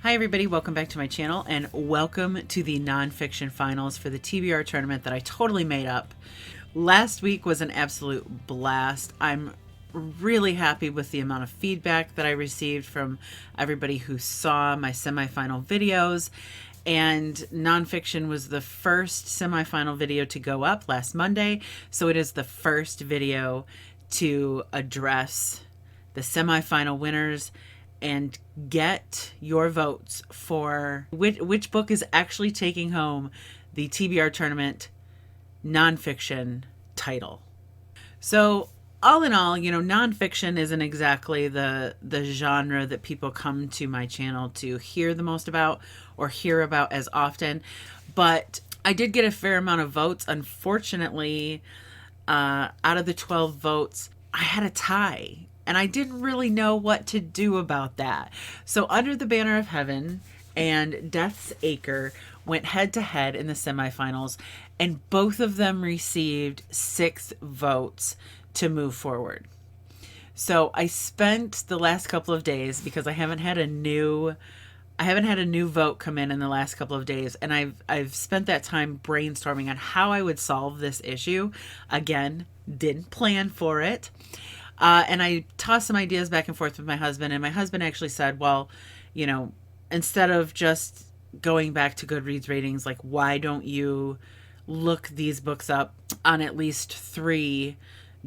Hi everybody, welcome back to my channel and welcome to the nonfiction finals for the TBR tournament that I totally made up. Last week was an absolute blast. I'm really happy with the amount of feedback that I received from everybody who saw my semifinal videos. And nonfiction was the first semifinal video to go up last Monday, so it is the first video to address the semifinal winners and get your votes for which book is actually taking home the TBR tournament nonfiction title. So all in all, nonfiction isn't exactly the genre that people come to my channel to hear the most about or hear about as often. But I did get a fair amount of votes. Unfortunately, out of the 12 votes, I had a tie. And I didn't really know what to do about that. So Under the Banner of Heaven and Death's Acre went head to head in the semifinals, and both of them received 6 votes to move forward. So I spent the last couple of days, because I haven't had a new vote come in the last couple of days, and I've spent that time brainstorming on how I would solve this issue. Again, didn't plan for it. And I tossed some ideas back and forth with my husband, and my husband actually said, well, instead of just going back to Goodreads ratings, like, why don't you look these books up on at least 3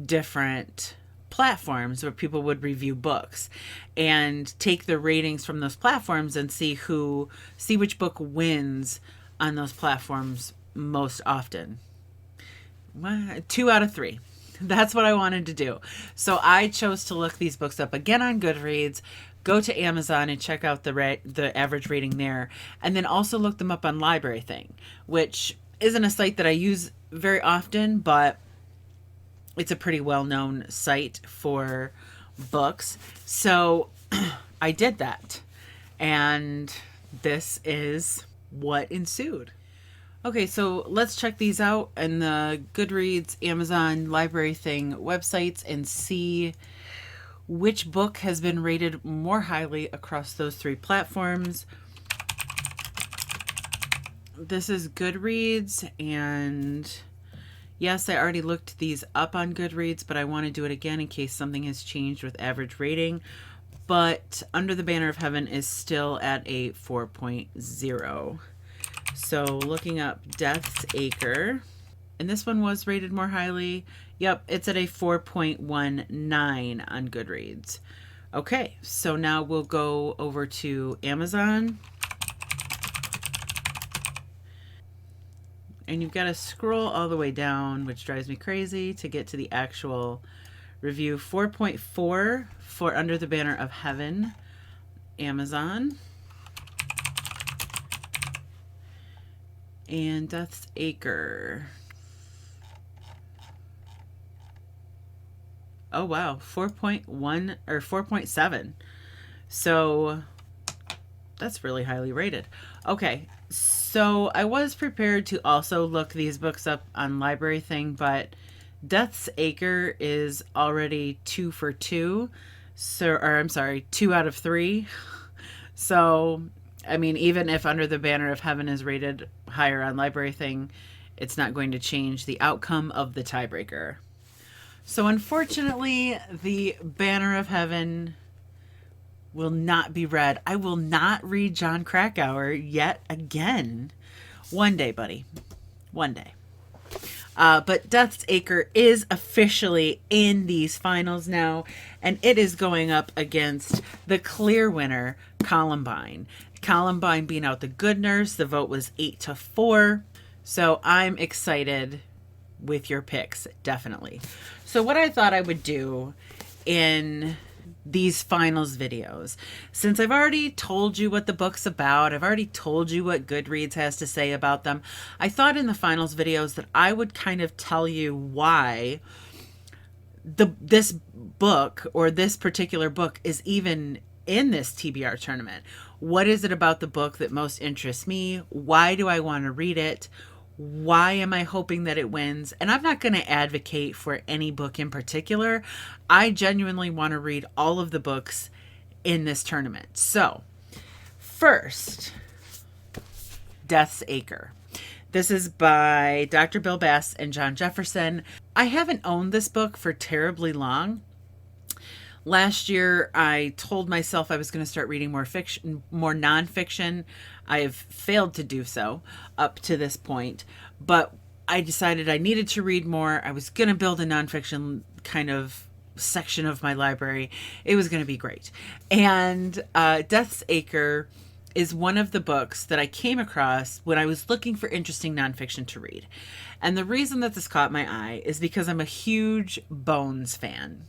different platforms where people would review books and take the ratings from those platforms and see which book wins on those platforms most often. 2 out of 3. That's what I wanted to do. So I chose to look these books up again on Goodreads, go to Amazon and check out the average rating there, and then also look them up on Library Thing, which isn't a site that I use very often, but it's a pretty well-known site for books. So I did that, and this is what ensued. Okay, so let's check these out in the Goodreads, Amazon, Library Thing websites and see which book has been rated more highly across those 3 platforms. This is Goodreads, and yes, I already looked these up on Goodreads, but I want to do it again in case something has changed with average rating. But Under the Banner of Heaven is still at a 4.0. So looking up Death's Acre, and this one was rated more highly. Yep, it's at a 4.19 on Goodreads. Okay, so now we'll go over to Amazon. And you've got to scroll all the way down, which drives me crazy, to get to the actual review. 4.4 for Under the Banner of Heaven, Amazon. And Death's Acre. Oh wow, 4.1 or 4.7. So that's really highly rated. Okay, so I was prepared to also look these books up on Library Thing, but Death's Acre is already 2 for 2. So, or I'm sorry, 2 out of 3. So I mean, even if Under the Banner of Heaven is rated higher on Library Thing, it's not going to change the outcome of the tiebreaker. So unfortunately, the Banner of Heaven will not be read. I will not read Jon Krakauer yet again. One day, buddy. One day. But Death's Acre is officially in these finals now, and it is going up against the clear winner, Columbine. Columbine being out The Good Nurse. The vote was 8-4. So I'm excited with your picks, definitely. So what I thought I would do in these finals videos, since I've already told you what the book's about, I've already told you what Goodreads has to say about them, I thought in the finals videos that I would kind of tell you why this book, or this particular book, is even in this TBR tournament. What is it about the book that most interests me? Why do I want to read it? Why am I hoping that it wins? And I'm not going to advocate for any book in particular. I genuinely want to read all of the books in this tournament. So first, Death's Acre. This is by Dr. Bill Bass and John Jefferson. I haven't owned this book for terribly long. Last year, I told myself I was going to start reading more fiction, more nonfiction. I have failed to do so up to this point, but I decided I needed to read more. I was going to build a nonfiction kind of section of my library. It was going to be great. And Death's Acre is one of the books that I came across when I was looking for interesting nonfiction to read. And the reason that this caught my eye is because I'm a huge Bones fan.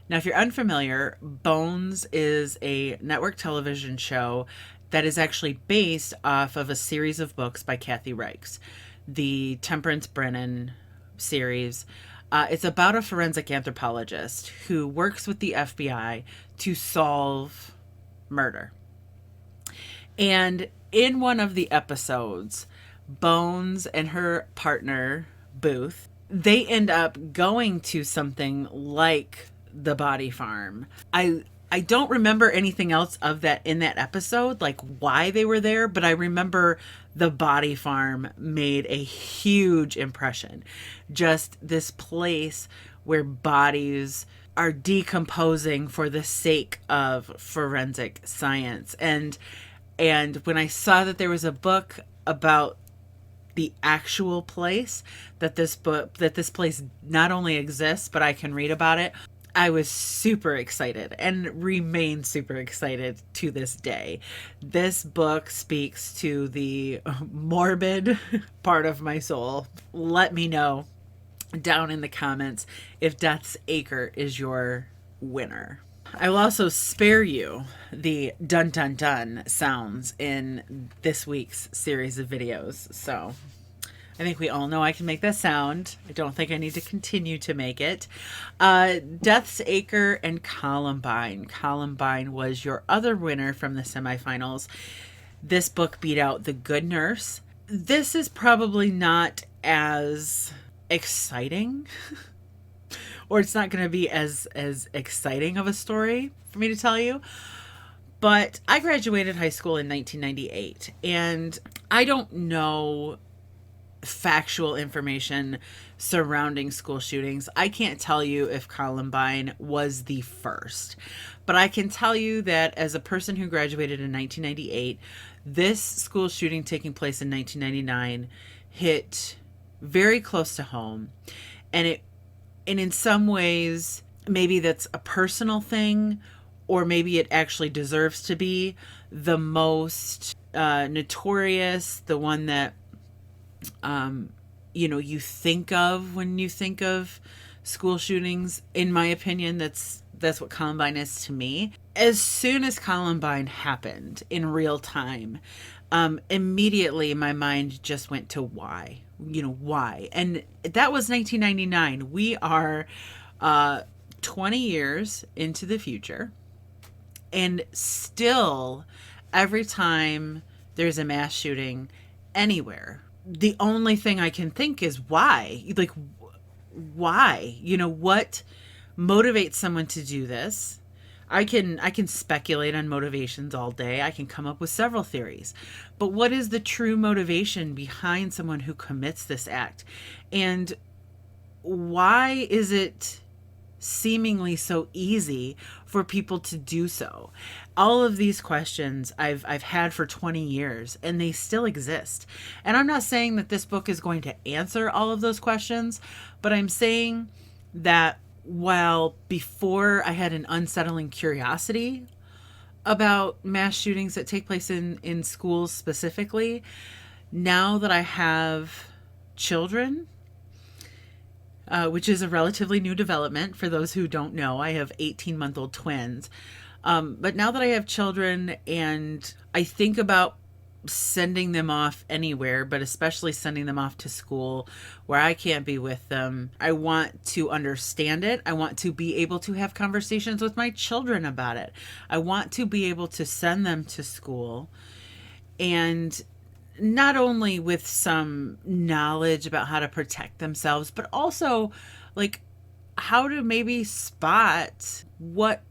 Now, if you're unfamiliar, Bones is a network television show that is actually based off of a series of books by Kathy Reichs, the Temperance Brennan series. It's about a forensic anthropologist who works with the FBI to solve murder. And in one of the episodes, Bones and her partner, Booth, they end up going to something like the body farm. I don't remember anything else of that in that episode, like why they were there, but I remember the body farm made a huge impression. Just this place where bodies are decomposing for the sake of forensic science. And when I saw that there was a book about the actual place that this place not only exists, but I can read about it, I was super excited and remain super excited to this day. This book speaks to the morbid part of my soul. Let me know down in the comments if Death's Acre is your winner. I will also spare you the dun dun dun sounds in this week's series of videos. So I think we all know I can make that sound. I don't think I need to continue to make it. Death's Acre and Columbine. Columbine was your other winner from the semifinals. This book beat out The Good Nurse. This is probably not as exciting, or it's not going to be as exciting of a story for me to tell you. But I graduated high school in 1998, and I don't know factual information surrounding school shootings. I can't tell you if Columbine was the first, but I can tell you that as a person who graduated in 1998, this school shooting taking place in 1999 hit very close to home. And in some ways, maybe that's a personal thing, or maybe it actually deserves to be the most notorious, the one that you think of when you think of school shootings. In my opinion, that's what Columbine is to me. As soon as Columbine happened in real time, immediately my mind just went to why. Why? And that was 1999. We are 20 years into the future, and still every time there's a mass shooting anywhere, the only thing I can think is why. Like, why? What motivates someone to do this? I can speculate on motivations all day. I can come up with several theories. But what is the true motivation behind someone who commits this act? And why is it seemingly so easy for people to do so? All of these questions I've had for 20 years, and they still exist. And I'm not saying that this book is going to answer all of those questions, but I'm saying that while before I had an unsettling curiosity about mass shootings that take place in schools specifically, now that I have children, which is a relatively new development for those who don't know, I have 18-month-old twins. But now that I have children and I think about sending them off anywhere, but especially sending them off to school where I can't be with them, I want to understand it. I want to be able to have conversations with my children about it. I want to be able to send them to school, and not only with some knowledge about how to protect themselves, but also like how to maybe spot what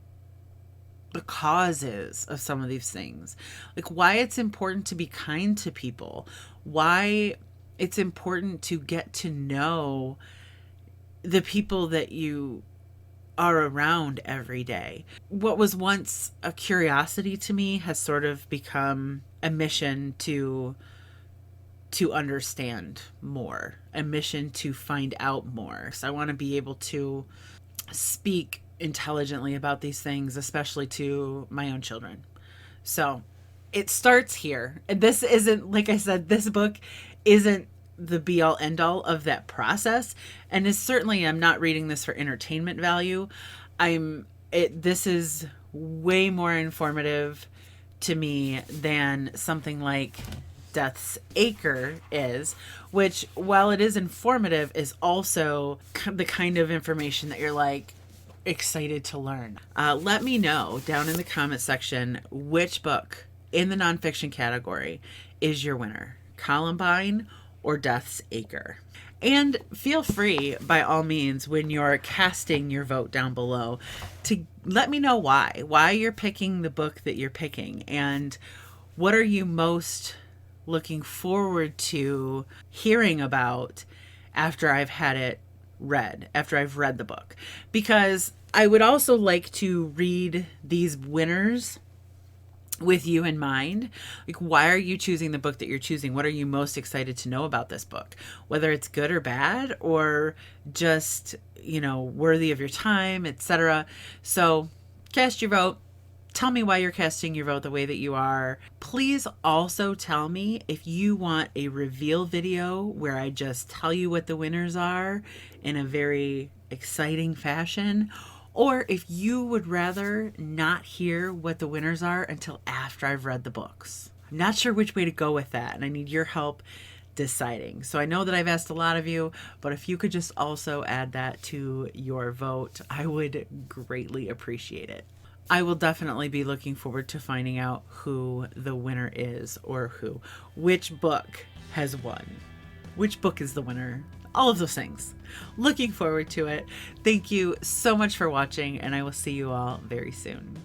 the causes of some of these things, like why it's important to be kind to people, why it's important to get to know the people that you are around every day. What was once a curiosity to me has sort of become a mission to understand more, a mission to find out more. So I want to be able to speak intelligently about these things, especially to my own children. So it starts here. And this isn't, like I said, this book isn't the be all end all of that process. And is certainly, I'm not reading this for entertainment value. This is way more informative to me than something like Death's Acre is, which, while it is informative, is also the kind of information that you're like excited to learn. Let me know down in the comment section which book in the nonfiction category is your winner, Columbine or Death's Acre. And feel free, by all means, when you're casting your vote down below, to let me know why you're picking the book that you're picking, and what are you most looking forward to hearing about after I've had it read, after I've read the book. Because I would also like to read these winners with you in mind. Like, why are you choosing the book that you're choosing? What are you most excited to know about this book? Whether it's good or bad, or just, worthy of your time, etc. So cast your vote. Tell me why you're casting your vote the way that you are. Please also tell me if you want a reveal video where I just tell you what the winners are in a very exciting fashion, or if you would rather not hear what the winners are until after I've read the books. I'm not sure which way to go with that, and I need your help deciding. So I know that I've asked a lot of you, but if you could just also add that to your vote, I would greatly appreciate it. I will definitely be looking forward to finding out who the winner is, or which book has won. Which book is the winner? All of those things. Looking forward to it. Thank you so much for watching, and I will see you all very soon.